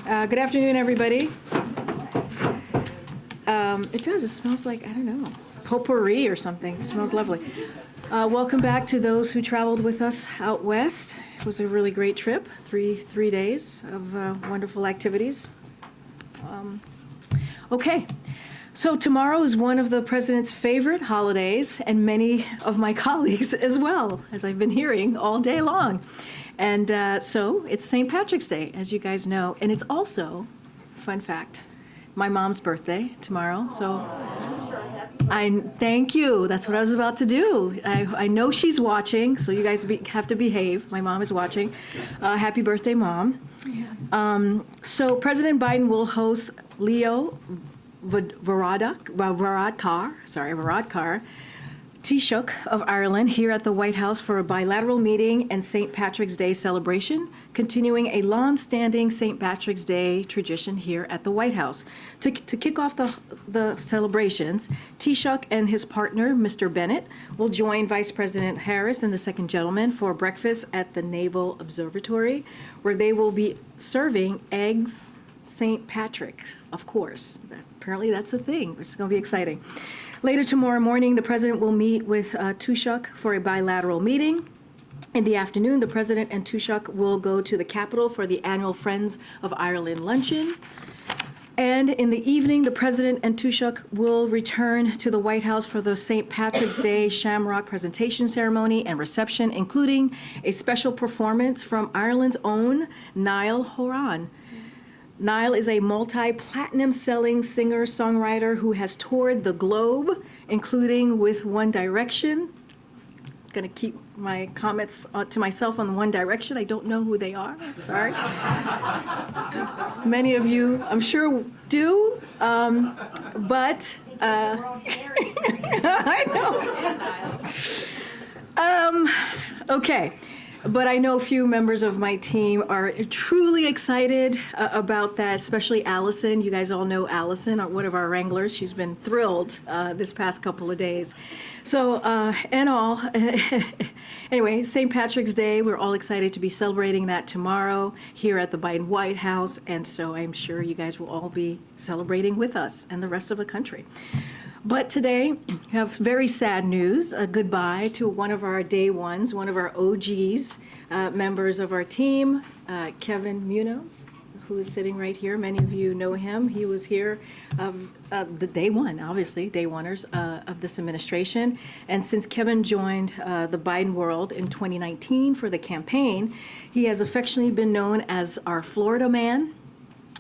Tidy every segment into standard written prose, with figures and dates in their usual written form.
Good afternoon, everybody. It does. It smells like, I don't know, potpourri or something. It smells lovely. Welcome back to those who traveled with us out west. It was a really great trip, three days of wonderful activities. Okay, so tomorrow is one of the president's favorite holidays, and many of my colleagues as well, as I've been hearing all day long. And so it's St. Patrick's Day, as you guys know, and it's also, fun fact, my mom's birthday tomorrow. So thank you. That's what I was about to do. I know she's watching, so you guys have to behave. My mom is watching. Happy birthday, Mom. So President Biden will host Leo Varadkar, Taoiseach of Ireland here at the White House for a bilateral meeting and St. Patrick's Day celebration, continuing a long-standing St. Patrick's Day tradition here at the White House. To kick off the celebrations, Taoiseach and his partner, Mr. Bennett, will join Vice President Harris and the Second Gentleman for breakfast at the Naval Observatory, where they will be serving eggs St. Patrick's, of course. Apparently that's a thing. It's going to be exciting. Later tomorrow morning, the president will meet with Taoiseach for a bilateral meeting. In the afternoon, the president and Taoiseach will go to the Capitol for the annual Friends of Ireland luncheon. And in the evening, the president and Taoiseach will return to the White House for the St. Patrick's Day Shamrock presentation ceremony and reception, including a special performance from Ireland's own Niall Horan. Niall is a multi-platinum selling singer-songwriter who has toured the globe, including with One Direction. I'm going to keep my comments to myself on One Direction. I don't know who they are. Sorry. Many of you, I'm sure, do. But I know. Okay. But I know a few members of my team are truly excited about that, especially Allison. You guys all know Allison, one of our wranglers. She's been thrilled this past couple of days. So, anyway, St. Patrick's Day, we're all excited to be celebrating that tomorrow here at the Biden White House. And so I'm sure you guys will all be celebrating with us and the rest of the country. But today, we have very sad news, a goodbye to one of our day ones, one of our OGs, members of our team, Kevin Munoz, who is sitting right here. Many of you know him. He was here the day one, obviously, day oneers of this administration. And since Kevin joined the Biden world in 2019 for the campaign, he has affectionately been known as our Florida man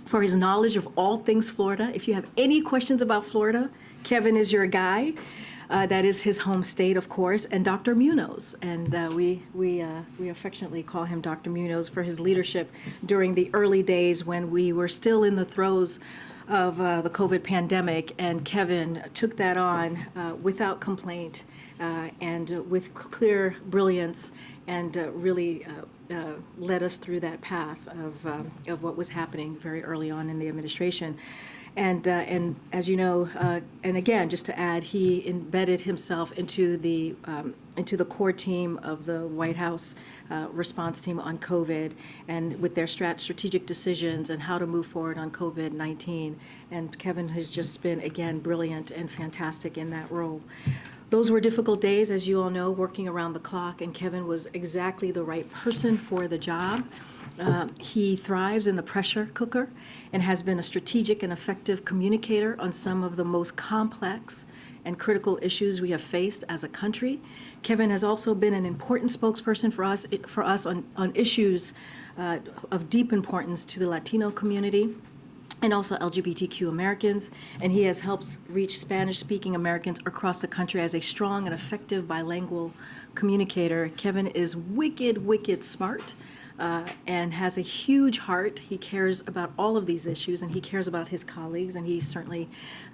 for his knowledge of all things Florida. If you have any questions about Florida, Kevin is your guy. That is his home state, of course, and Dr. Munoz. And we affectionately call him Dr. Munoz for his leadership during the early days when we were still in the throes of the COVID pandemic. And Kevin took that on without complaint and with clear brilliance and really led us through that path of what was happening very early on in the administration. And as you know, and again, just to add, he embedded himself into the core team of the White House response team on COVID, and with their strategic decisions and how to move forward on COVID-19. And Kevin has just been, again, brilliant and fantastic in that role. Those were difficult days, as you all know, working around the clock, and Kevin was exactly the right person for the job. He thrives in the pressure cooker and has been a strategic and effective communicator on some of the most complex and critical issues we have faced as a country. Kevin has also been an important spokesperson for us on issues of deep importance to the Latino community and also LGBTQ Americans, and he has helped reach Spanish-speaking Americans across the country as a strong and effective bilingual communicator. Kevin is wicked smart. And has a huge heart. He cares about all of these issues, and he cares about his colleagues, and he certainly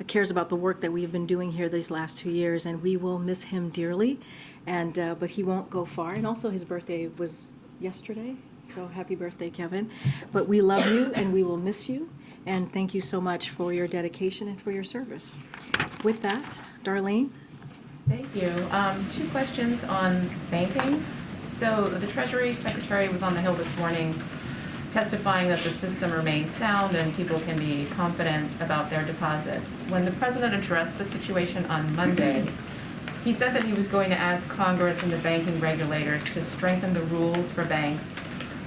cares about the work that we've been doing here these last 2 years, and we will miss him dearly. And but he won't go far. And also his birthday was yesterday, so happy birthday, Kevin. But we love you, and we will miss you, and thank you so much for your dedication and for your service. With that, Darlene. Thank you. 2 questions on banking. So the Treasury Secretary was on the Hill this morning testifying that the system remains sound and people can be confident about their deposits. When the president addressed the situation on Monday, he said that he was going to ask Congress and the banking regulators to strengthen the rules for banks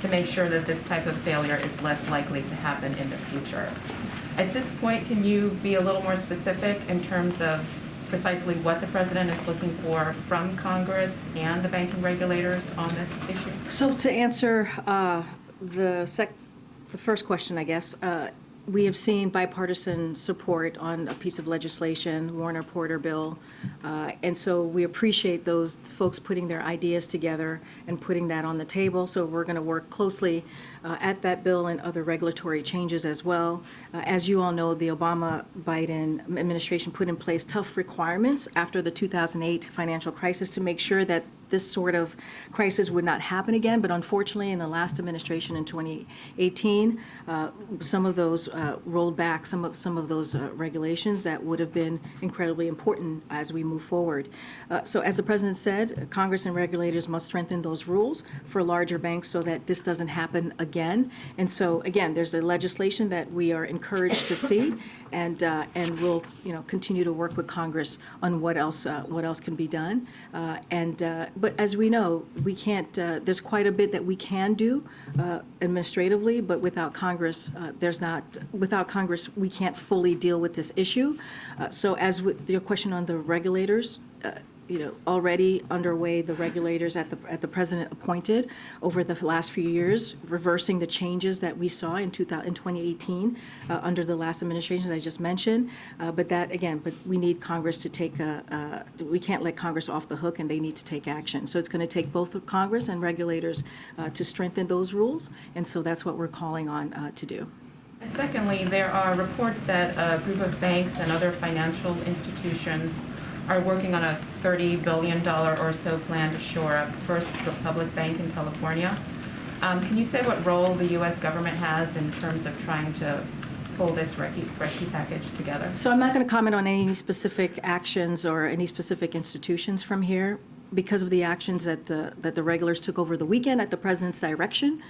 to make sure that this type of failure is less likely to happen in the future. At this point, can you be a little more specific in terms of precisely what the president is looking for from Congress and the banking regulators on this issue? So to answer the first question, I guess, we have seen bipartisan support on a piece of legislation, Warner-Porter bill, and so we appreciate those folks putting their ideas together and putting that on the table. So we're going to work closely at that bill and other regulatory changes as well. As you all know, the Obama-Biden administration put in place tough requirements after the 2008 financial crisis to make sure that this sort of crisis would not happen again. But unfortunately, in the last administration in 2018, some of those rolled back some of those regulations that would have been incredibly important as we move forward. So as the president said, Congress and regulators must strengthen those rules for larger banks so that this doesn't happen again. And so again, there's a legislation that we are encouraged to see, and we'll continue to work with Congress on what else can be done. But as we know, we can't. There's quite a bit that we can do administratively, but without Congress, without Congress, we can't fully deal with this issue. So as with your question on the regulators, already underway, the regulators at the president appointed over the last few years, reversing the changes that we saw in 2018 under the last administration that I just mentioned. But we need Congress to take we can't let Congress off the hook, and they need to take action. So it's going to take both Congress and regulators to strengthen those rules, and so that's what we're calling on to do. And secondly, there are reports that a group of banks and other financial institutions are working on a $30 billion or so plan to shore up First Republic Bank in California. Can you say what role the U.S. government has in terms of trying to pull this rescue package together? So I'm not going to comment on any specific actions or any specific institutions from here, because of the actions that the regulators took over the weekend at the president's direction.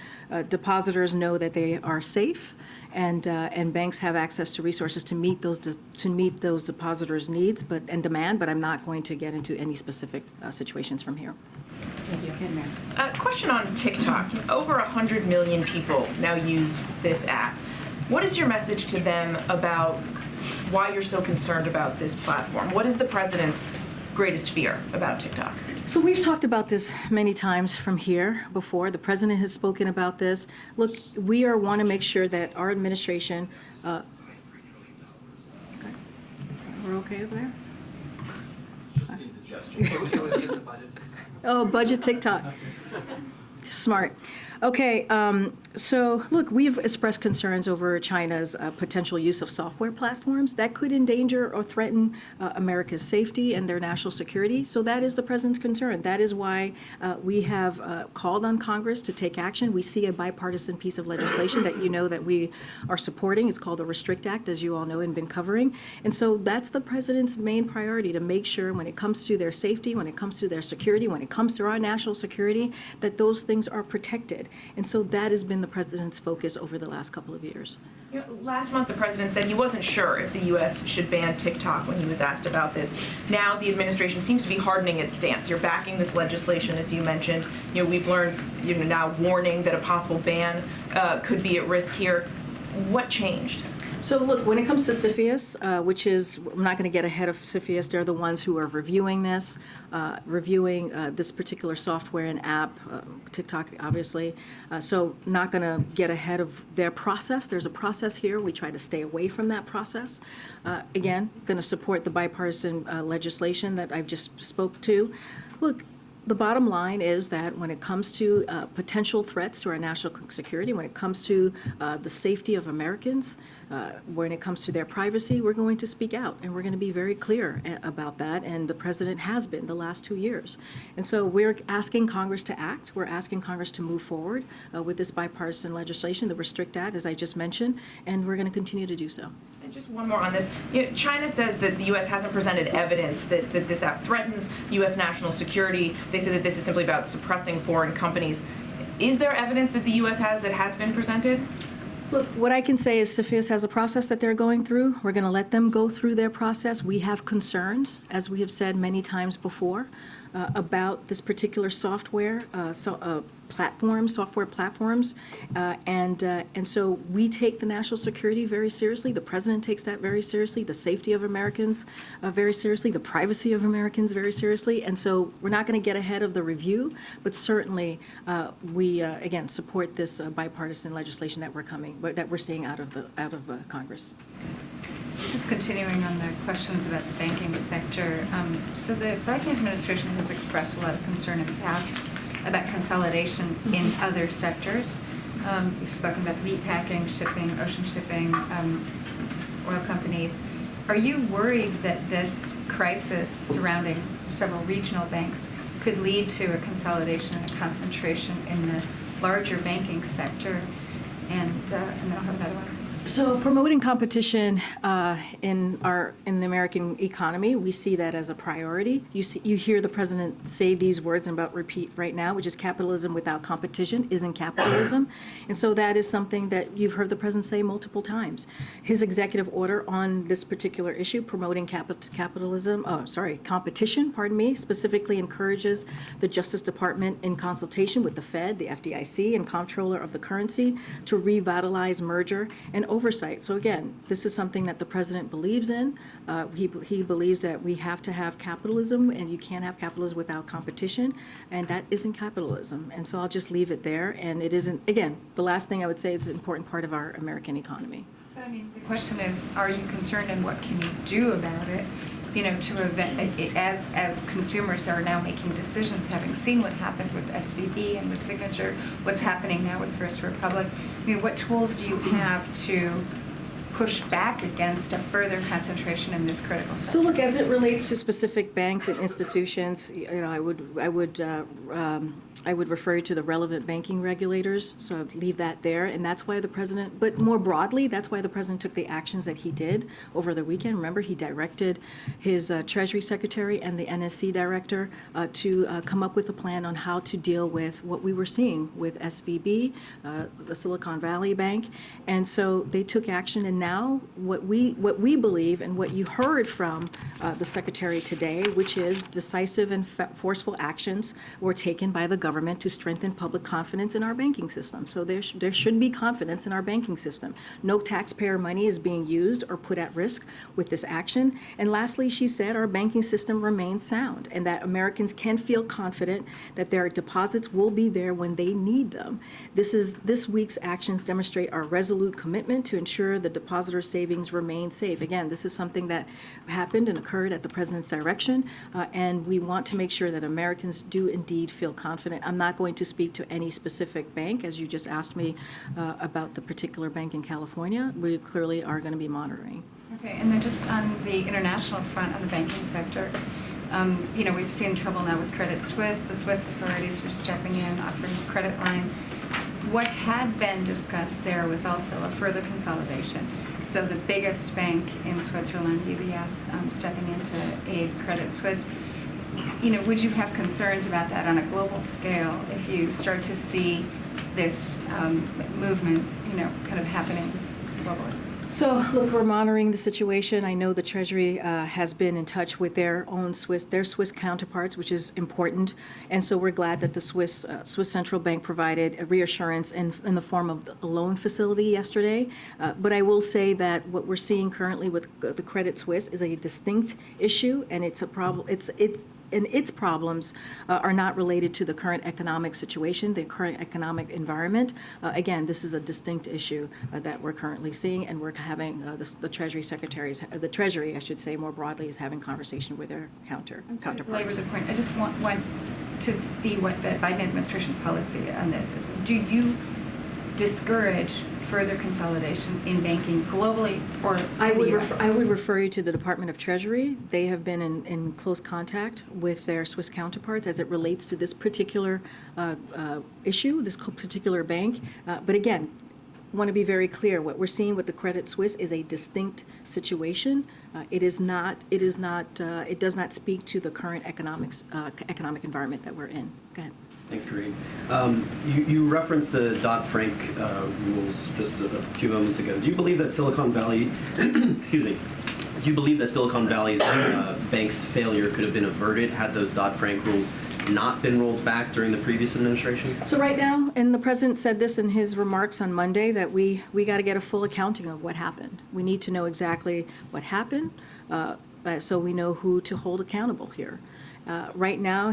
Depositors know that they are safe, and banks have access to resources to meet those depositors' needs and demand. But I'm not going to get into any specific situations from here. Thank you. Okay, question on TikTok. Over 100 million people now use this app. What is your message to them about why you're so concerned about this platform? What is the president's greatest fear about TikTok? So we've talked about this many times from here before. The president has spoken about this. Look, we want to make sure that our administration. Okay. We're okay over there? Just need the gesture. It was just a budget. Oh, budget TikTok. Smart. Okay, so look, we've expressed concerns over China's potential use of software platforms that could endanger or threaten America's safety and their national security. So that is the president's concern. That is why we have called on Congress to take action. We see a bipartisan piece of legislation that that we are supporting. It's called the Restrict Act, as you all know and been covering. And so that's the president's main priority, to make sure when it comes to their safety, when it comes to their security, when it comes to our national security, that those things are protected. And so that has been the president's focus over the last couple of years. Last month, the president said he wasn't sure if the U.S. should ban TikTok when he was asked about this. Now the administration seems to be hardening its stance. You're backing this legislation, as you mentioned. We've learned, now warning that a possible ban could be at risk here. What changed? So look, when it comes to CFIUS, which is, I'm not going to get ahead of CFIUS, they're the ones who are reviewing this, this particular software and app, TikTok obviously, so not going to get ahead of their process. There's a process here. We try to stay away from that process. Again, going to support the bipartisan legislation that I've just spoke to. Look, the bottom line is that when it comes to potential threats to our national security, when it comes to the safety of Americans, when it comes to their privacy, we're going to speak out, and we're going to be very clear about that, and the president has been the last 2 years. And so we're asking Congress to act. We're asking Congress to move forward with this bipartisan legislation, the Restrict Act, as I just mentioned, and we're going to continue to do so. And just one more on this. China says that the U.S. hasn't presented evidence that this app threatens U.S. national security. They say that this is simply about suppressing foreign companies. Is there evidence that the U.S. has that has been presented? Look, what I can say is CFIUS has a process that they're going through. We're going to let them go through their process. We have concerns, as we have said many times before, about this particular software platforms, and so we take the national security very seriously. The president takes that very seriously. The safety of Americans very seriously. The privacy of Americans very seriously. And so we're not going to get ahead of the review, but certainly we again support this bipartisan legislation that we're seeing out of Congress. Just continuing on the questions about the banking sector, so the Biden administration has expressed a lot of concern in the past about consolidation in other sectors. You've spoken about meatpacking, shipping, ocean shipping, oil companies. Are you worried that this crisis surrounding several regional banks could lead to a consolidation and a concentration in the larger banking sector? And then I'll have another one. So promoting competition in the American economy, we see that as a priority. You hear the president say these words I'm about to repeat right now, which is capitalism without competition isn't capitalism. And so that is something that you've heard the president say multiple times. His executive order on this particular issue, promoting competition, specifically encourages the Justice Department in consultation with the Fed, the FDIC, and Comptroller of the Currency to revitalize merger and oversight. So again, this is something that the president believes in. He believes that we have to have capitalism, and you can't have capitalism without competition, and that isn't capitalism. And so I'll just leave it there. And it isn't, again, the last thing I would say is an important part of our American economy. But I mean, the question is, are you concerned, and what can you do about it? You know, as consumers are now making decisions, having seen what happened with SVB and with Signature, what's happening now with First Republic, I mean, what tools do you have to push back against a further concentration in this critical sector? So look, as it relates to specific banks and institutions, I would refer you to the relevant banking regulators. So I'd leave that there, and that's why the president. But more broadly, that's why the president took the actions that he did over the weekend. Remember, he directed his Treasury Secretary and the NSC director to come up with a plan on how to deal with what we were seeing with SVB, the Silicon Valley Bank, and so they took action. And now what we believe and what you heard from the Secretary today, which is decisive and forceful actions were taken by the government to strengthen public confidence in our banking system. So there should be confidence in our banking system. No taxpayer money is being used or put at risk with this action. And lastly, she said our banking system remains sound and that Americans can feel confident that their deposits will be there when they need them. This week's actions demonstrate our resolute commitment to ensure the depositor savings remain safe. Again, this is something that happened and occurred at the president's direction, and we want to make sure that Americans do indeed feel confident. I'm not going to speak to any specific bank, as you just asked me about the particular bank in California. We clearly are going to be monitoring. Okay, and then just on the international front, on the banking sector, we've seen trouble now with Credit Suisse. The Swiss authorities are stepping in, offering a credit line. What had been discussed there was also a further consolidation. So the biggest bank in Switzerland, UBS, stepping in to aid Credit Suisse. Would you have concerns about that on a global scale if you start to see this movement, kind of happening globally? So, look, we're monitoring the situation. I know the Treasury has been in touch with their Swiss counterparts, which is important. And so we're glad that the Swiss Central Bank provided a reassurance in the form of a loan facility yesterday. But I will say that what we're seeing currently with the Credit Suisse is a distinct issue, and it's a problem. And its problems are not related to the current economic situation, the current economic environment. Again, this is a distinct issue that we're currently seeing, and we're having the Treasury secretaries, the Treasury, I should say, more broadly, is having conversation with their counterparts. Belabor the point. I just want to see what the Biden administration's policy on this is. Do you discourage further consolidation in banking globally or I would refer you to the Department of Treasury. They have been in close contact with their Swiss counterparts as it relates to this particular issue, this particular bank. But again, want to be very clear. What we're seeing with the Credit Suisse is a distinct situation. It does not speak to the current economic environment that we're in. Go ahead. Thanks, Karine. You referenced the Dodd-Frank rules just a few moments ago. Do you believe that Silicon Valley, excuse me, do you believe that Silicon Valley's bank's failure could have been averted had those Dodd-Frank rules not been rolled back during the previous administration? So right now, and the president said this in his remarks on Monday, that we got to get a full accounting of what happened. We need to know exactly what happened, so we know who to hold accountable here. Right now,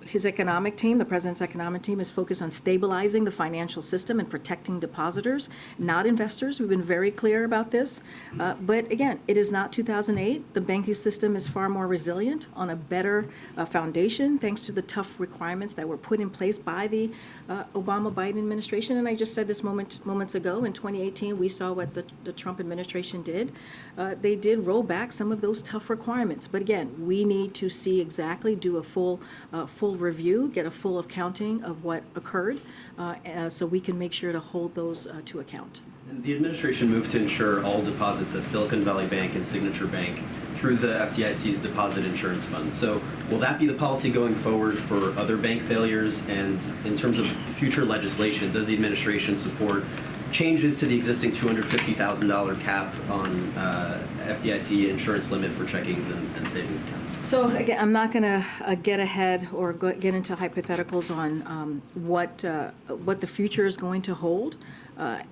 his economic team, the president's economic team, is focused on stabilizing the financial system and protecting depositors, not investors. We've been very clear about this. But again, it is not 2008. The banking system is far more resilient on a better foundation, thanks to the tough requirements that were put in place by the Obama-Biden administration. And I just said this moments ago, in 2018, we saw what the Trump administration did. They did roll back some of those tough requirements. But again, we need to see exactly, do a full review, get a full accounting of what occurred, so we can make sure to hold those to account. And the administration moved to insure all deposits at Silicon Valley Bank and Signature Bank through the FDIC's Deposit Insurance Fund. So will that be the policy going forward for other bank failures? And in terms of future legislation, does the administration support changes to the existing $250,000 cap on FDIC insurance limit for checkings and savings accounts? So again, I'm not going to get ahead or get into hypotheticals on what the future is going to hold.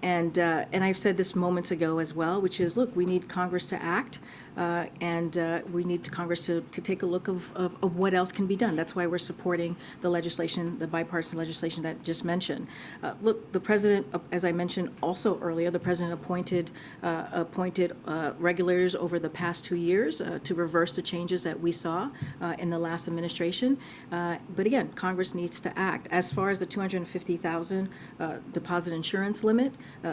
And I've said this moments ago as well, which is, look, we need Congress to act, and we need Congress to take a look of what else can be done. That's why we're supporting the legislation, the bipartisan legislation that just mentioned. Look, the president, as I mentioned also earlier, the president appointed regulators over the past 2 years to reverse the changes that we saw in the last administration. But again, Congress needs to act. As far as the $250,000 deposit insurance limit,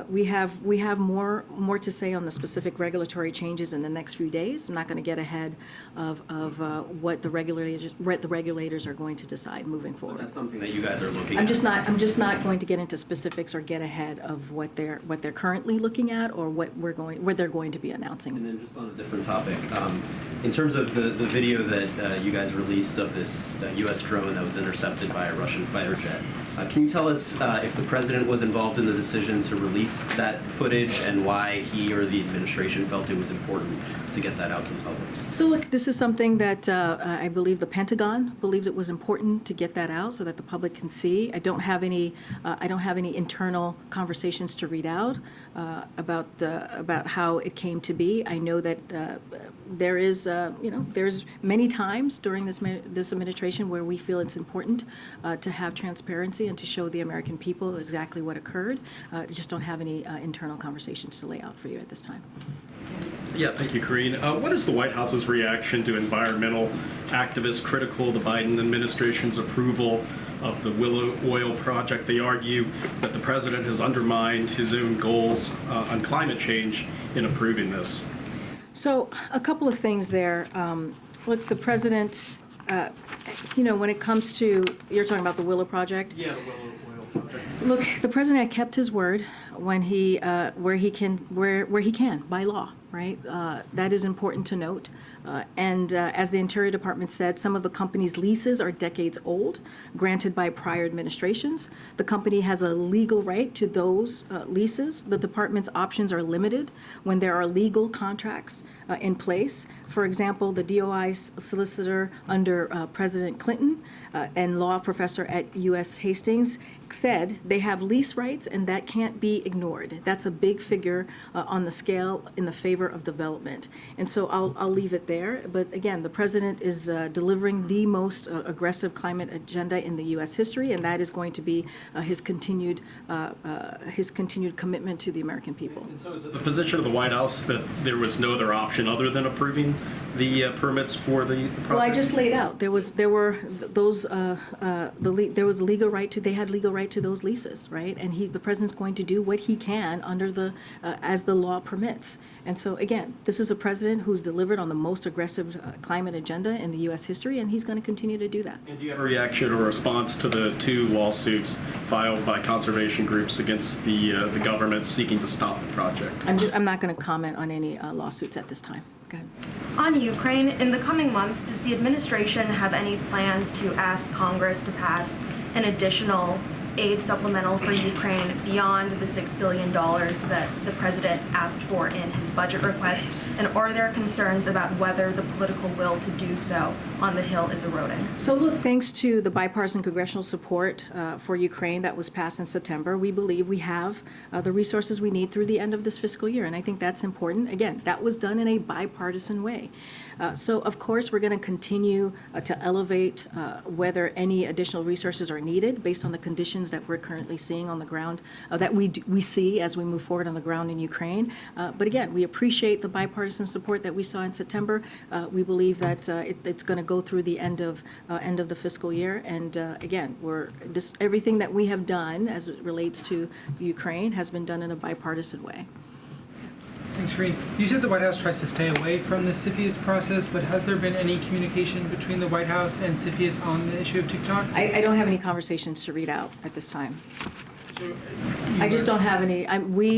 we have more to say on the specific regulatory changes in the next few days. I'm not going to get ahead of what the regulators are going to decide moving forward. But that's something that you guys are looking at. I'm just not going to get into specifics or get ahead of what they're currently looking at or what they're going to be announcing. And then just on a different topic, in terms of the video that you guys released of this U.S. drone that was intercepted by a Russian fighter jet, can you tell us if the president was involved in the decision to release that footage and why he or the administration felt it was important to get that out to the public? So look, this is something that I believe the Pentagon believed it was important to get that out so that the public can see. I don't have any internal conversations to read out about how it came to be. I know that there's many times during this administration where we feel it's important to have transparency and to show the American people exactly what occurred. I just don't have any internal conversations to lay out for you at this time. Yeah, thank you, Karine. What is the White House's reaction to environmental activists critical of the Biden administration's approval of the Willow Oil project? They argue that the president has undermined his own goals on climate change in approving this. So a couple of things there. Look, the president, when it comes to, you're talking about the Willow project? Yeah, the Willow Oil project. Look, the president kept his word when where he can by law, right? That is important to note. And as the Interior Department said, some of the company's leases are decades old, granted by prior administrations. The company has a legal right to those leases. The department's options are limited when there are legal contracts in place. For example, the DOI solicitor under President Clinton and law professor at U.S. Hastings said they have lease rights and that can't be ignored. That's a big figure on the scale in the favor of development. And so I'll leave it there. But again, the president is delivering the most aggressive climate agenda in the U.S. history, and that is going to be his continued commitment to the American people. And so is it the position of the White House that there was no other option other than approving the permits for the project? Well, I just laid out. There was legal right to. They had legal right to those leases, right? And the president's going to do what what he can under the as the law permits. And so again, this is a president who's delivered on the most aggressive climate agenda in the U.S. history, and he's going to continue to do that. And do you have a reaction or response to the 2 lawsuits filed by conservation groups against the government seeking to stop the project? I'm not going to comment on any lawsuits at this time. Go ahead. On Ukraine, in the coming months, does the administration have any plans to ask Congress to pass an additional aid supplemental for Ukraine beyond the $6 billion that the president asked for in his budget request? And are there concerns about whether the political will to do so on the Hill is eroding? So look, thanks to the bipartisan congressional support for Ukraine that was passed in September, we believe we have the resources we need through the end of this fiscal year. And I think that's important. Again, that was done in a bipartisan way. So of course, we're going to continue to elevate whether any additional resources are needed based on the conditions that we're currently seeing on the ground, that we see as we move forward on the ground in Ukraine. But again, we appreciate the bipartisan support that we saw in September. We believe that it's going to go through the end of the fiscal year. And again, everything that we have done as it relates to Ukraine has been done in a bipartisan way. Thanks, Karine. You said the White House tries to stay away from the CFIUS process, but has there been any communication between the White House and CFIUS on the issue of TikTok? I don't have any conversations to read out at this time. I just don't have any.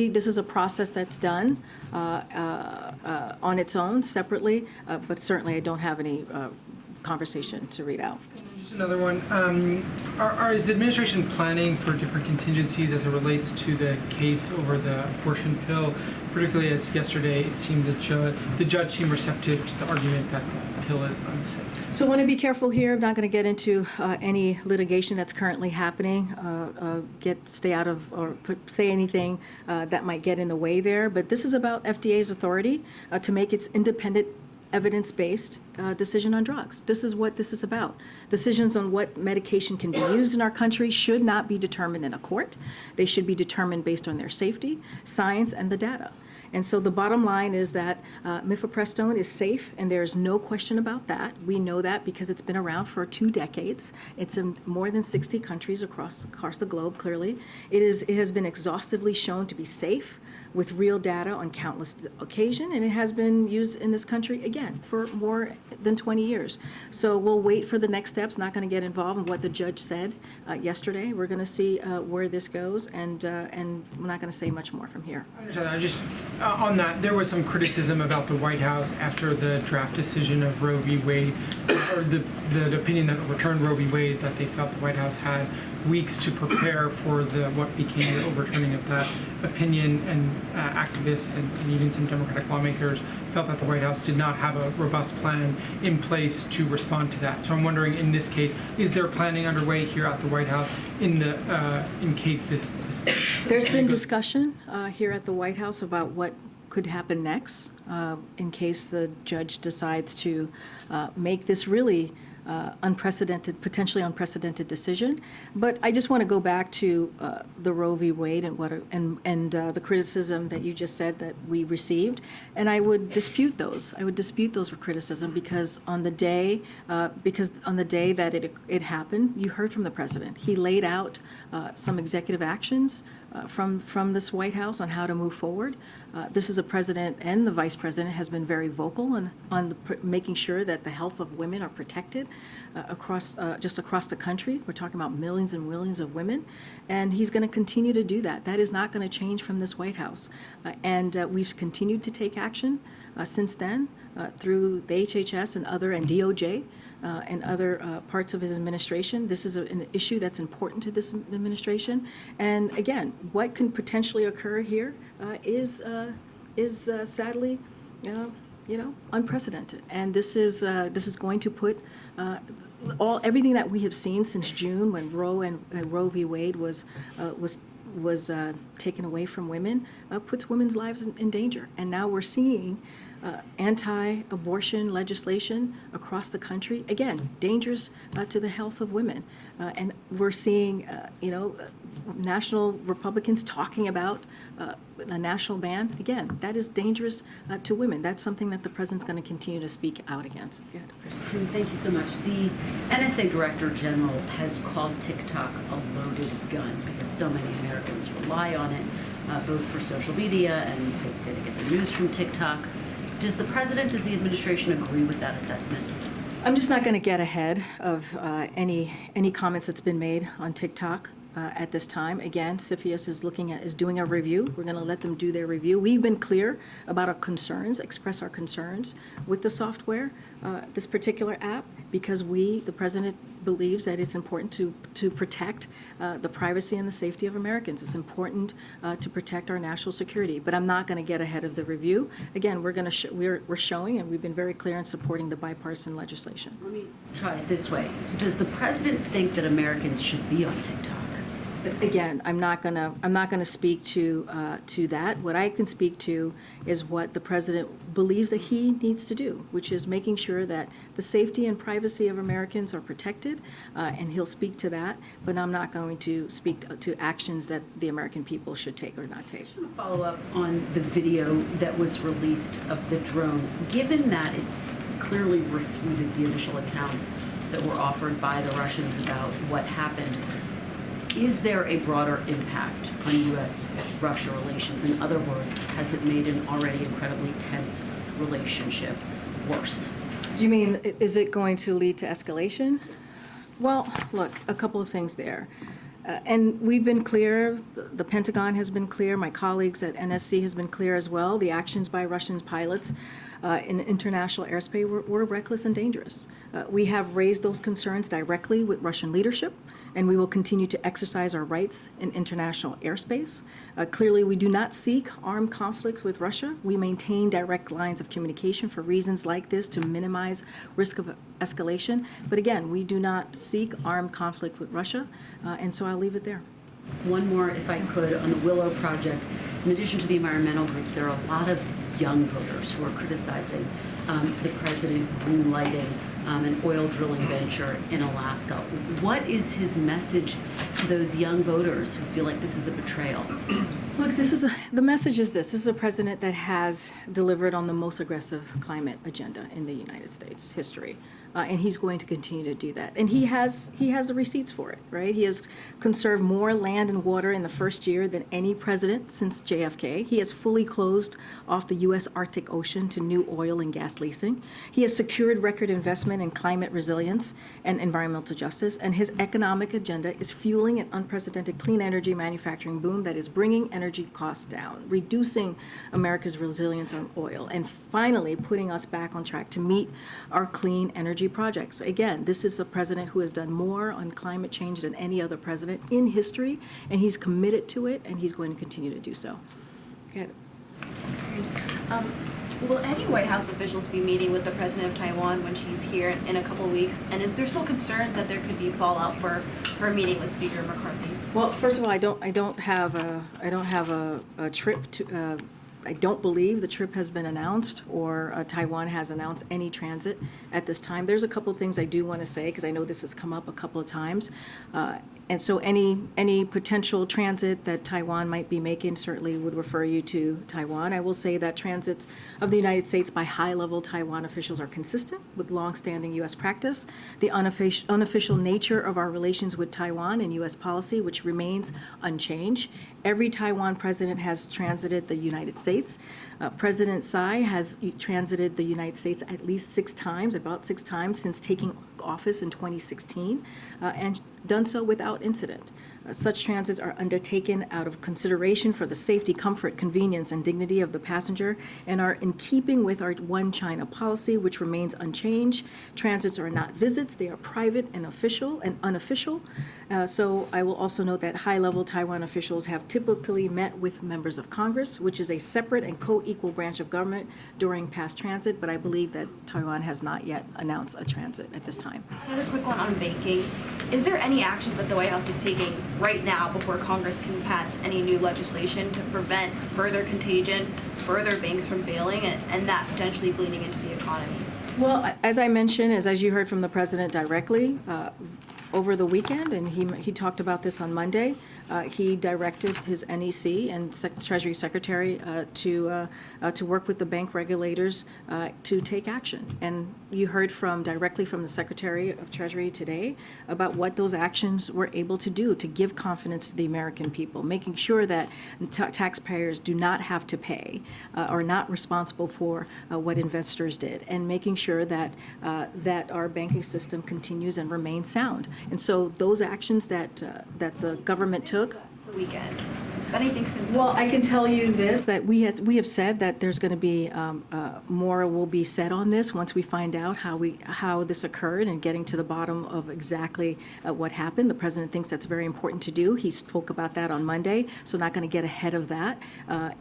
This is a process that's done on its own, separately, but certainly I don't have any conversation to read out. Just another one. Is the administration planning for different contingencies as it relates to the case over the abortion pill, particularly as yesterday it seemed that the judge seemed receptive to the argument that the pill is unsafe? So I want to be careful here. I'm not going to get into any litigation that's currently happening, stay out of or say anything that might get in the way there. But this is about FDA's authority to make its independent evidence-based decision on drugs. This is what this is about. Decisions on what medication can be used in our country should not be determined in a court. They should be determined based on their safety, science, and the data. And so the bottom line is that mifepristone is safe, and there is no question about that. We know that because it's been around for 2 decades. It's in more than 60 countries across the globe, clearly. It has been exhaustively shown to be safe with real data on countless occasions, and it has been used in this country, again, for more than 20 years. So we'll wait for the next steps, not going to get involved in what the judge said yesterday. We're going to see where this goes, and we're not going to say much more from here. I understand. On that, there was some criticism about the White House after the draft decision of Roe v. Wade, or the opinion that overturned Roe v. Wade, that they felt the White House had weeks to prepare for what became the overturning of that opinion, and activists and even some Democratic lawmakers felt that the White House did not have a robust plan in place to respond to that. So I'm wondering, in this case, is there planning underway here at the White House in case this There's been discussion here at the White House about what could happen next in case the judge decides to make this really potentially unprecedented decision. But I just want to go back to the Roe v. Wade and the criticism that you just said that we received, and I would dispute those. I would dispute those criticism because on the day that it happened, you heard from the president. He laid out some executive actions from this White House on how to move forward. This is a president, and the vice president has been very vocal on making sure that the health of women are protected across the country. We're talking about millions and millions of women, and he's going to continue to do that. That is not going to change from this White House. And we've continued to take action since then through the HHS and DOJ. And other parts of his administration. This is an issue that's important to this administration. And again, what can potentially occur here is sadly, unprecedented. And this is going to put everything that we have seen since June, when Roe v. Wade was taken away from women, puts women's lives in danger. And now we're seeing anti-abortion legislation across the country, again, dangerous to the health of women. And we're seeing, national Republicans talking about a national ban. Again, that is dangerous to women. That's something that the president's going to continue to speak out against. Go ahead, Chris. Thank you so much. The NSA Director General has called TikTok a loaded gun because so many Americans Americans rely on it, both for social media and they say they get their news from TikTok. Does the administration agree with that assessment? I'm just not going to get ahead of any comments that's been made on TikTok at this time. Again, CFIUS is doing a review. We're going to let them do their review. We've been clear about our concerns, express our concerns with the software, this particular app, because the president believes that it's important to protect the privacy and the safety of Americans. It's important to protect our national security. But I'm not going to get ahead of the review. Again, we're showing, and we've been very clear in supporting the bipartisan legislation. Let me try it this way. Does the president think that Americans should be on TikTok? Again, I'm not gonna speak to that. What I can speak to is what the president believes that he needs to do, which is making sure that the safety and privacy of Americans are protected, and he'll speak to that. But I'm not going to speak to actions that the American people should take or not take. I just want to follow up on the video that was released of the drone. Given that it clearly refuted the initial accounts that were offered by the Russians about what happened, is there a broader impact on U.S.-Russia relations? In other words, has it made an already incredibly tense relationship worse? Do you mean, is it going to lead to escalation? Well, look, a couple of things there. And we've been clear, the Pentagon has been clear, my colleagues at NSC has been clear as well. The actions by Russian pilots in international airspace were reckless and dangerous. We have raised those concerns directly with Russian leadership, and we will continue to exercise our rights in international airspace. Clearly, we do not seek armed conflicts with Russia. We maintain direct lines of communication for reasons like this to minimize risk of escalation. But again, we do not seek armed conflict with Russia, and so I'll leave it there. One more, if I could, on the Willow Project. In addition to the environmental groups, there are a lot of young voters who are criticizing the president greenlighting an oil drilling venture in Alaska. What is his message to those young voters who feel like this is a betrayal? Look, the message is this. This is a president that has delivered on the most aggressive climate agenda in the United States history. And he's going to continue to do that. And he has the receipts for it, right? He has conserved more land and water in the first year than any president since JFK. He has fully closed off the U.S. Arctic Ocean to new oil and gas leasing. He has secured record investment in climate resilience and environmental justice. And his economic agenda is fueling an unprecedented clean energy manufacturing boom that is bringing energy costs down, reducing America's resilience on oil, and finally putting us back on track to meet our clean energy projects. Again, this is a president who has done more on climate change than any other president in history, and he's committed to it, and he's going to continue to do so. Okay. Will any White House officials be meeting with the president of Taiwan when she's here in a couple of weeks? And is there still concerns that there could be fallout for her meeting with Speaker McCarthy? Well, first of all, I don't have a trip to. I don't believe the trip has been announced or Taiwan has announced any transit at this time. There's a couple of things I do want to say because I know this has come up a couple of times. And so any potential transit that Taiwan might be making certainly would refer you to Taiwan. I will say that transits of the United States by high-level Taiwan officials are consistent with longstanding U.S. practice, the unofficial nature of our relations with Taiwan and U.S. policy, which remains unchanged. Every Taiwan president has transited the United States. President Tsai has transited the United States at least about six times since taking office in 2016, and done so without incident. Such transits are undertaken out of consideration for the safety, comfort, convenience, and dignity of the passenger and are in keeping with our One China policy, which remains unchanged. Transits are not visits, they are private and official and unofficial. So I will also note that high-level Taiwan officials have typically met with members of Congress, which is a separate and co-equal branch of government during past transit, but I believe that Taiwan has not yet announced a transit at this time. Another quick one on banking. Is there any actions that the White House is taking right now before Congress can pass any new legislation to prevent further contagion, further banks from failing, and that potentially bleeding into the economy? Well, as I mentioned, as you heard from the president directly, over the weekend, and he talked about this on Monday. He directed his NEC and Treasury Secretary to work with the bank regulators to take action. And you heard directly from the Secretary of Treasury today about what those actions were able to do to give confidence to the American people, making sure that taxpayers do not have to pay or not responsible for what investors did, and making sure that our banking system continues and remains sound. And so those actions that the government took. The weekend. Anything since Well, I can tell you this, that we have said that there's going to be more will be said on this once we find out how this occurred and getting to the bottom of exactly what happened. The president thinks that's very important to do. He spoke about that on Monday, so not going to get ahead of that.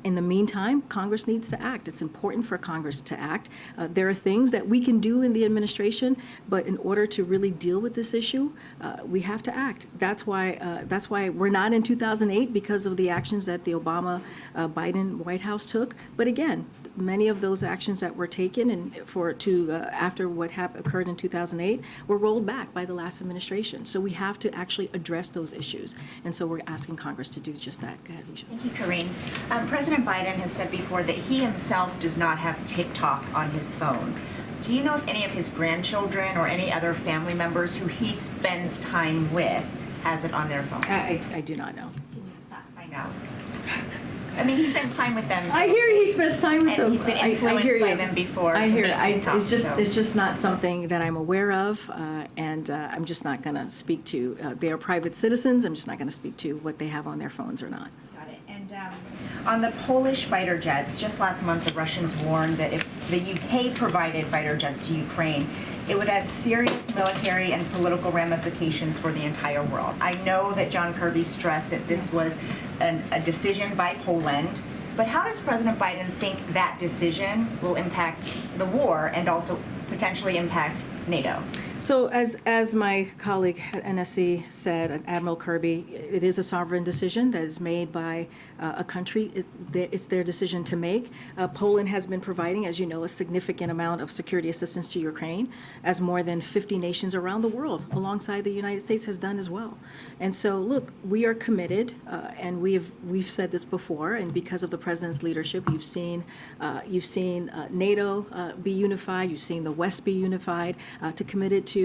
In the meantime, Congress needs to act. It's important for Congress to act. There are things that we can do in the administration, but in order to really deal with this issue, we have to act. That's why we're not in 2008 because of the actions that the Obama-Biden White House took. But again, many of those actions that were taken after what occurred in 2008 were rolled back by the last administration. So we have to actually address those issues. And so we're asking Congress to do just that. Go ahead, Alicia. Thank you, Karine. President Biden has said before that he himself does not have TikTok on his phone. Do you know if any of his grandchildren or any other family members who he spends time with has it on their phones? I do not know. Find out. I mean, he spends time with them. I hear he spends time with them. And he's been influenced by them before. I hear it. TikTok, It's just not something that I'm aware of, and I'm just not going to speak to. They are private citizens. I'm just not going to speak to what they have on their phones or not. Got it. And on the Polish fighter jets, just last month the Russians warned that if the UK provided fighter jets to Ukraine, it would have serious military and political ramifications for the entire world. I know that John Kirby stressed that this was a decision by Poland, but how does President Biden think that decision will impact the war and also potentially impact NATO? So as my colleague at NSC said, Admiral Kirby, it is a sovereign decision that is made by a country. It's their decision to make. Poland has been providing, as you know, a significant amount of security assistance to Ukraine, as more than 50 nations around the world, alongside the United States, has done as well. And so, look, we are committed, and we've said this before, and because of the president's leadership, you've seen NATO be unified, you've seen the West be unified, to committed to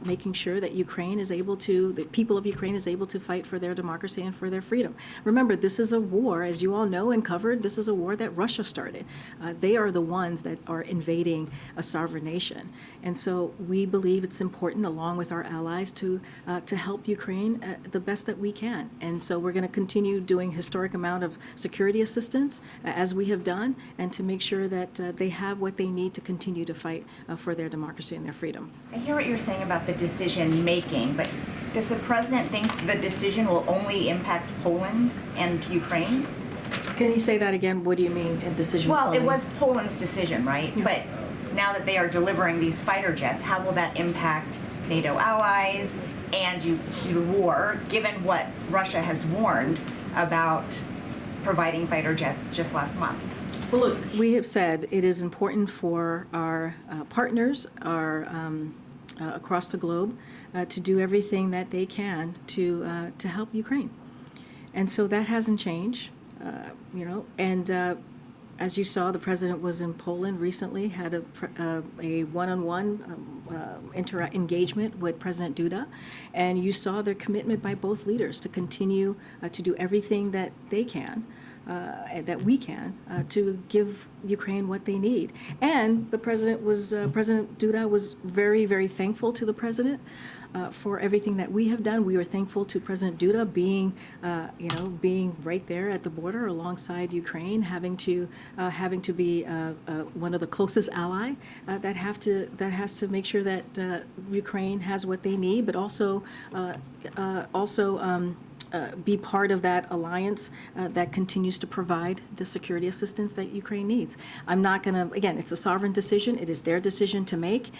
making sure that the people of Ukraine is able to fight for their democracy and for their freedom. Remember, this is a war, as you all know and covered, this is a war that Russia started. They are the ones that are invading a sovereign nation. And so we believe it's important, along with our allies, to help Ukraine the best that we can. And so we're going to continue doing historic amount of security assistance, as we have done, and to make sure that they have what they need to continue to fight for their democracy and their freedom. I hear what you're saying about the decision making, but does the president think the decision will only impact Poland and Ukraine? Can you say that again? What do you mean in decision? Well, it was Poland's decision, right? Yeah. But now that they are delivering these fighter jets, how will that impact NATO allies and the war, given what Russia has warned about providing fighter jets just last month? Well, look, we have said it is important for our partners, across the globe, to do everything that they can to help Ukraine, and so that hasn't changed, And as you saw, the president was in Poland recently, had a one-on-one engagement with President Duda, and you saw their commitment by both leaders to continue to do everything that they can. That we can to give Ukraine what they need. And the president President Duda was very, very thankful to the president for everything that we have done. We were thankful to President Duda being right there at the border alongside Ukraine, having to be one of the closest ally that has to make sure that Ukraine has what they need, but also be part of that alliance that continues to provide the security assistance that Ukraine needs. States. I'm not going to, again, it's a sovereign decision. It is their decision to make.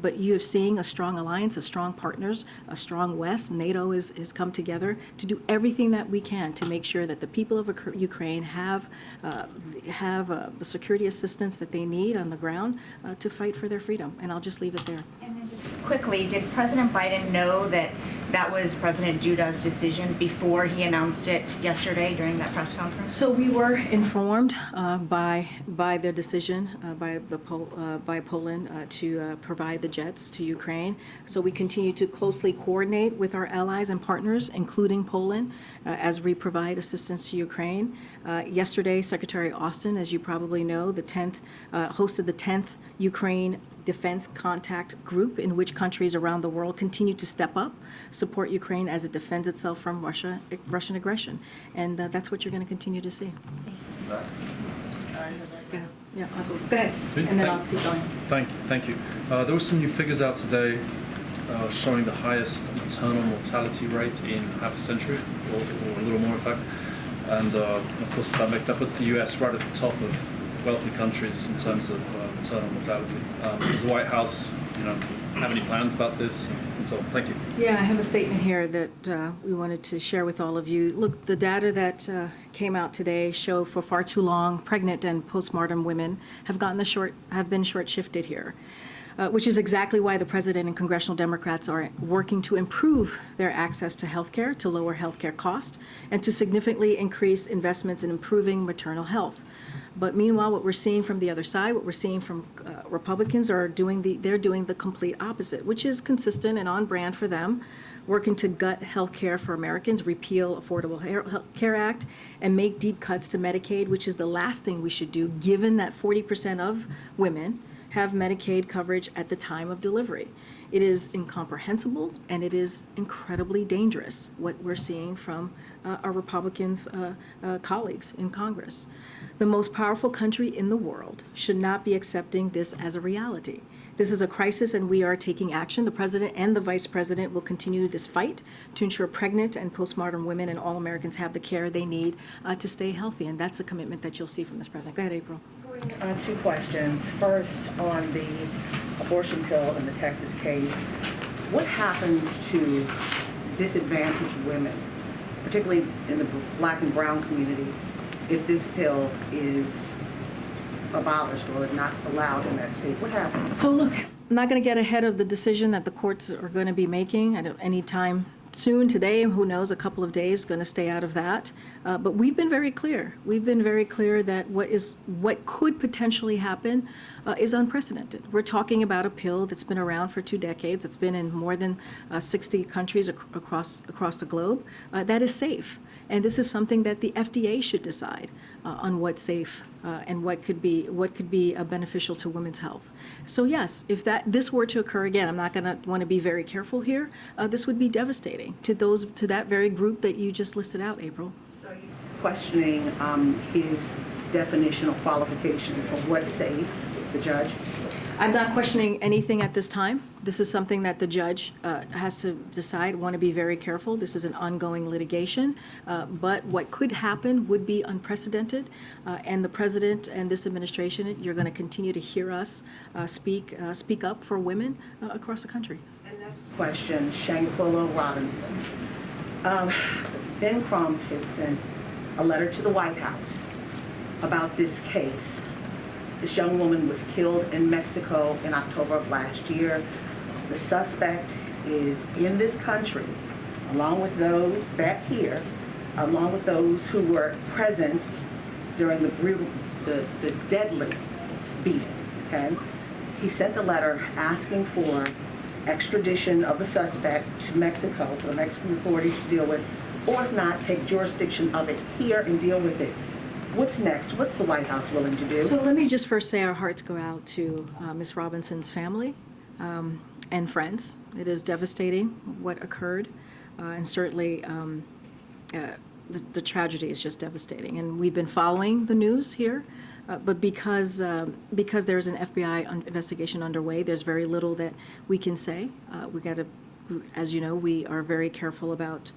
But you have seen a strong alliance, a strong partners, a strong West. NATO has come together to do everything that we can to make sure that the people of Ukraine have the security assistance that they need on the ground to fight for their freedom. And I'll just leave it there. And then just quickly, did President Biden know that that was President Duda's decision before he announced it yesterday during that press conference? So we were informed by their decision by Poland to provide the jets to Ukraine. So we continue to closely coordinate with our allies and partners, including Poland, as we provide assistance to Ukraine. Yesterday, Secretary Austin, as you probably know, hosted the 10th Ukraine Defense Contact Group, in which countries around the world continue to step up, support Ukraine as it defends itself from Russian aggression. And that's what you're going to continue to see. Yeah, I'll go ahead, and then I'll keep going. Thank you. There were some new figures out today showing the highest maternal mortality rate in half a century, or a little more in fact. And of course that puts the US right at the top of wealthy countries in terms of maternal mortality. Does the White House, have any plans about this? And so, thank you. Yeah, I have a statement here that we wanted to share with all of you. Look, the data that came out today show for far too long pregnant and postpartum women have been short-shifted here. Which is exactly why the president and congressional Democrats are working to improve their access to health care, to lower health care costs, and to significantly increase investments in improving maternal health. But meanwhile, what we're seeing from the other side, what we're seeing from Republicans they're doing the complete opposite, which is consistent and on brand for them, working to gut health care for Americans, repeal Affordable Care Act, and make deep cuts to Medicaid, which is the last thing we should do, given that 40% of women have Medicaid coverage at the time of delivery. It is incomprehensible, and it is incredibly dangerous, what we're seeing from our Republicans colleagues in Congress. The most powerful country in the world should not be accepting this as a reality. This is a crisis, and we are taking action. The president and the vice president will continue this fight to ensure pregnant and postpartum women and all Americans have the care they need to stay healthy, and that's a commitment that you'll see from this president. Go ahead, April. Two questions. First, on the abortion pill in the Texas case, what happens to disadvantaged women, particularly in the Black and brown community, if this pill is abolished or not allowed in that state? What happens? So look, I'm not going to get ahead of the decision that the courts are going to be making at any time soon, today, who knows, a couple of days, going to stay out of that. But we've been very clear. We've been very clear that what could potentially happen is unprecedented. We're talking about a pill that's been around for 2 decades. It's been in more than 60 countries across the globe. That is safe. And this is something that the FDA should decide on what's safe and what could be beneficial to women's health. So yes, if this were to occur again, I'm not going to want to be very careful here. This would be devastating to that very group that you just listed out, April. So you're questioning his definition or qualification for what's safe, the judge? I'm not questioning anything at this time. This is something that the judge has to decide. Want to be very careful. This is an ongoing litigation, but what could happen would be unprecedented. And the president and this administration, you're going to continue to hear us speak up for women across the country. And next question, Shanquilla Robinson. Ben Crump has sent a letter to the White House about this case. This young woman was killed in Mexico in October of last year. The suspect is in this country, along with those back here, along with those who were present during the deadly beating, okay? He sent a letter asking for extradition of the suspect to Mexico for the Mexican authorities to deal with, or if not, take jurisdiction of it here and deal with it. What's next? What's the White House willing to do? So let me just first say our hearts go out to Ms. Robinson's family and friends. It is devastating what occurred, and certainly the tragedy is just devastating. And we've been following the news here, but because there's an FBI investigation underway, there's very little that we can say. We got to, as you know, we are very careful about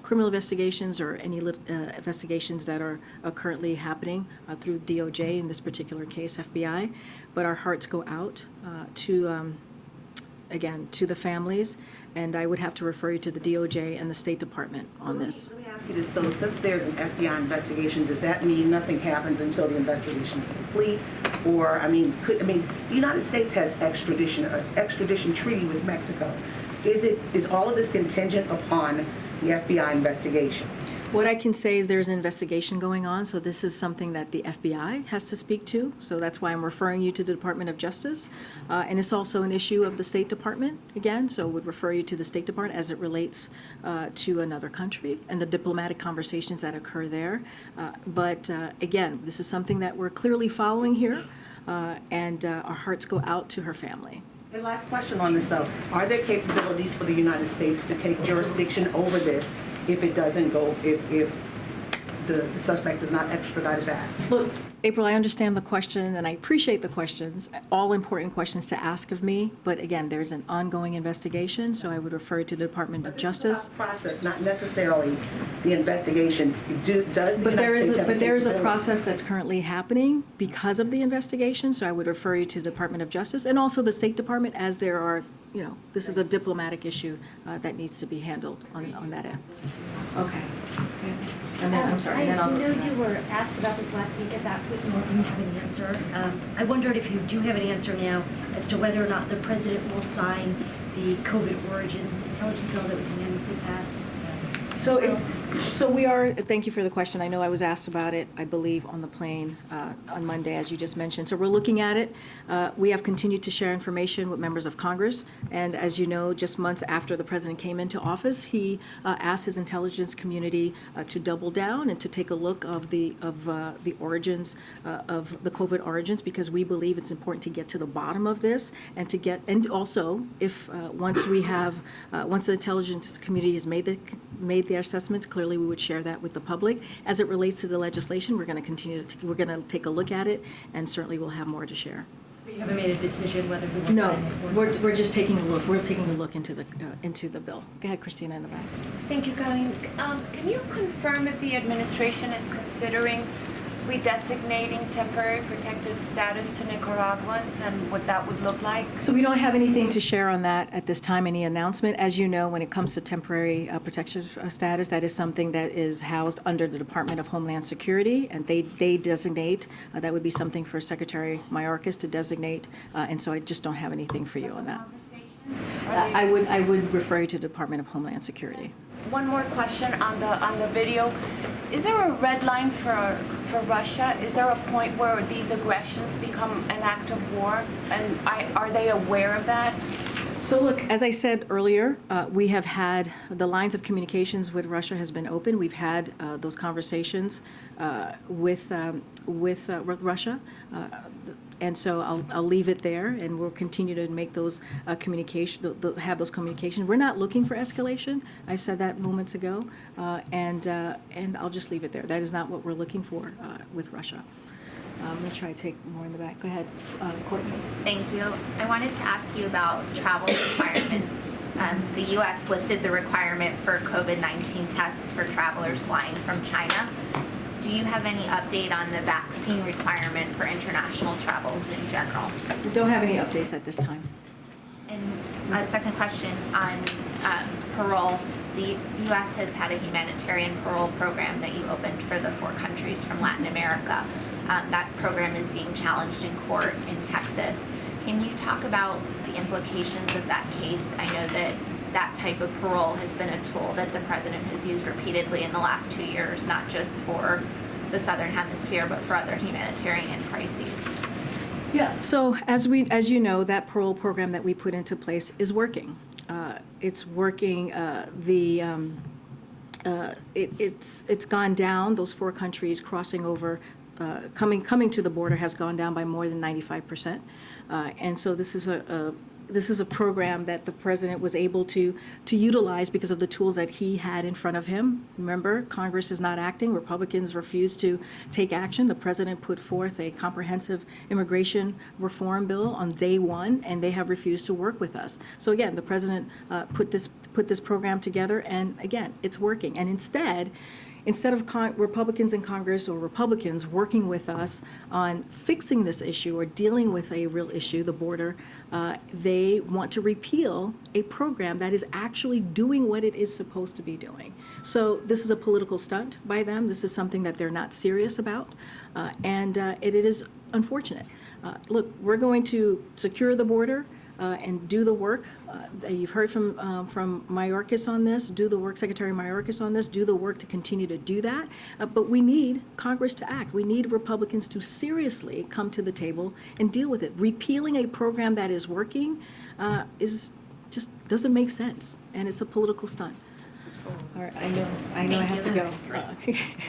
criminal investigations or any investigations that are currently happening through DOJ, in this particular case, FBI. But our hearts go out to again, to the families, and I would have to refer you to the DOJ and the State Department on this. Let me ask you this. So since there's an FBI investigation, does that mean nothing happens until the investigation is complete? Or, the United States has extradition treaty with Mexico. Is all of this contingent upon the FBI investigation? What I can say is there's an investigation going on, so this is something that the FBI has to speak to. So that's why I'm referring you to the Department of Justice. And it's also an issue of the State Department, again, so would refer you to the State Department as it relates to another country and the diplomatic conversations that occur there. But again, this is something that we're clearly following here, and our hearts go out to her family. And last question on this, though. Are there capabilities for the United States to take jurisdiction over this if it doesn't go, if the suspect is not extradited back? Look, April, I understand the question, and I appreciate the questions, all important questions to ask of me. But again, there's an ongoing investigation, so I would refer to the Department of Justice. But process, not necessarily the investigation. But there is a process that's currently happening because of the investigation, so I would refer you to the Department of Justice and also the State Department, as there are, this is a diplomatic issue that needs to be handled on that end. Okay. And then, I'm sorry, and then I'll go to that. You were asked about this last week. At that point, you all didn't have an answer. I wondered if you do have an answer now as to whether or not the president will sign the COVID origins intelligence bill that was unanimously passed. Thank you for the question. I know I was asked about it, I believe, on the plane on Monday, as you just mentioned. So we're looking at it. We have continued to share information with members of Congress. And as you know, just months after the president came into office, he asked his intelligence community to double down and to take a look of the origins of the COVID origins, because we believe it's important to get to the bottom of this and also if once the intelligence community has made their assessments, clearly we would share that with the public. As it relates to the legislation, we're going to we're going to take a look at it, and certainly we'll have more to share. But you haven't made a decision whether we will sign it? No, we're just taking a look. We're taking a look into the bill. Go ahead, Christina, in the back. Thank you, Colleen. Can you confirm if the administration is considering redesignating temporary protected status to Nicaraguans and what that would look like? So we don't have anything to share on that at this time, any announcement. As you know, when it comes to temporary protection status, that is something that is housed under the Department of Homeland Security, and they designate. That would be something for Secretary Mayorkas to designate, and so I just don't have anything for you on that. I would refer you to the Department of Homeland Security. One more question on the video. Is there a red line for Russia? Is there a point where these aggressions become an act of war? And are they aware of that? So look, as I said earlier, we have had the lines of communications with Russia has been open. We've had those conversations with Russia. And so I'll leave it there, and we'll continue to make those have those communications. We're not looking for escalation. I said that moments ago, and I'll just leave it there. That is not what we're looking for with Russia. I'm going to try to take more in the back. Go ahead, Courtney. Thank you. I wanted to ask you about travel requirements. The U.S. lifted the requirement for COVID-19 tests for travelers flying from China. Do you have any update on the vaccine requirement for international travels in general? Don't have any updates at this time. And a second question on parole. The U.S. has had a humanitarian parole program that you opened for the 4 countries from Latin America. That program is being challenged in court in Texas. Can you talk about the implications of that case? I know that type of parole has been a tool that the president has used repeatedly in the last 2 years, not just for the Southern Hemisphere, but for other humanitarian crises. Yeah, so as you know, that parole program that we put into place is working. It's working. It's gone down. Those 4 countries crossing over coming to the border has gone down by more than 95%. And so this is a program that the president was able to utilize because of the tools that he had in front of him. Remember, Congress is not acting. Republicans refused to take action. The president put forth a comprehensive immigration reform bill on day one, and they have refused to work with us. So again, the president put this program together, and again, it's working. And instead of Republicans in Congress or Republicans working with us on fixing this issue or dealing with a real issue, the border, they want to repeal a program that is actually doing what it is supposed to be doing. So this is a political stunt by them. This is something that they're not serious about, and it is unfortunate. Look, we're going to secure the border. And do the work. You've heard from Mayorkas on this. Do the work, Secretary Mayorkas on this. Do the work to continue to do that. But we need Congress to act. We need Republicans to seriously come to the table and deal with it. Repealing a program that is working is just doesn't make sense, and it's a political stunt. All right, I know I have to go.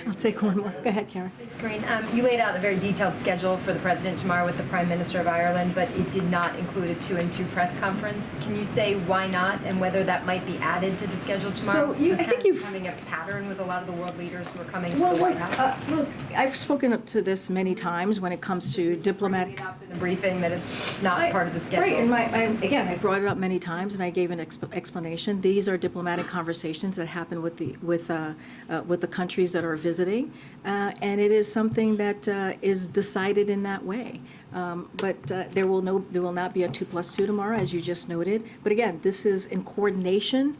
I'll take one more. Go ahead, Karen. Thanks, Corinne. You laid out a very detailed schedule for the president tomorrow with the Prime Minister of Ireland, but it did not include a 2-and-2 press conference. Can you say why not, and whether that might be added to the schedule tomorrow? So I think you've having a pattern with a lot of the world leaders who are coming to the White House. Look, I've spoken up to this many times when it comes to diplomatic. Up in the briefing that it's not part of the schedule. Right, and again, I brought it up many times, and I gave an explanation. These are diplomatic conversations that happen with the countries that are visiting, and it is something that is decided in that way. But there will not be a 2+2 tomorrow, as you just noted. But again, this is in coordination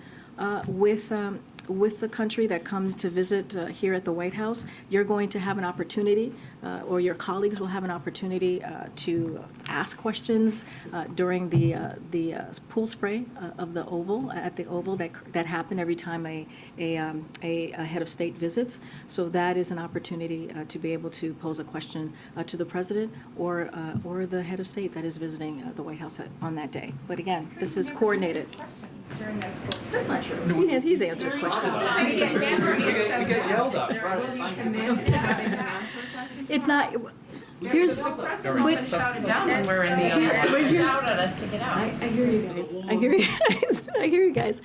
with the country that come to visit here at the White House. You're going to have an opportunity, or your colleagues will have an opportunity to ask questions during the pool spray of the Oval, at the Oval that happen every time a head of state visits. So that is an opportunity to be able to pose a question to the president or the head of state that is visiting the White House on that day. But again, this is coordinated. That's not true. He's answered questions. We get yelled at. It's not. Here's. Shout it down when we're in the. Shout at us to get out. I hear you guys. I hear you guys.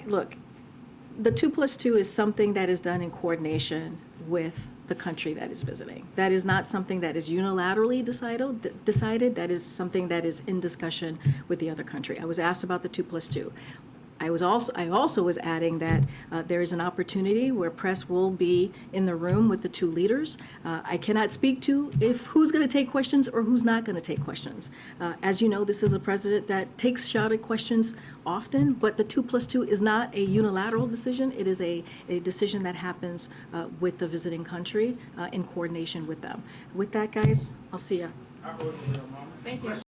Look, the 2+2 is something that is done in coordination with the country that is visiting. That is not something that is unilaterally decided. That is something that is in discussion with the other country. I was asked about the 2+2. I also was adding that there is an opportunity where press will be in the room with the two leaders. I cannot speak to who's going to take questions or who's not going to take questions. As you know, this is a president that takes shot at questions often, but the 2+2 is not a unilateral decision. It is a decision that happens with the visiting country in coordination with them. With that, guys, I'll see ya. Thank you.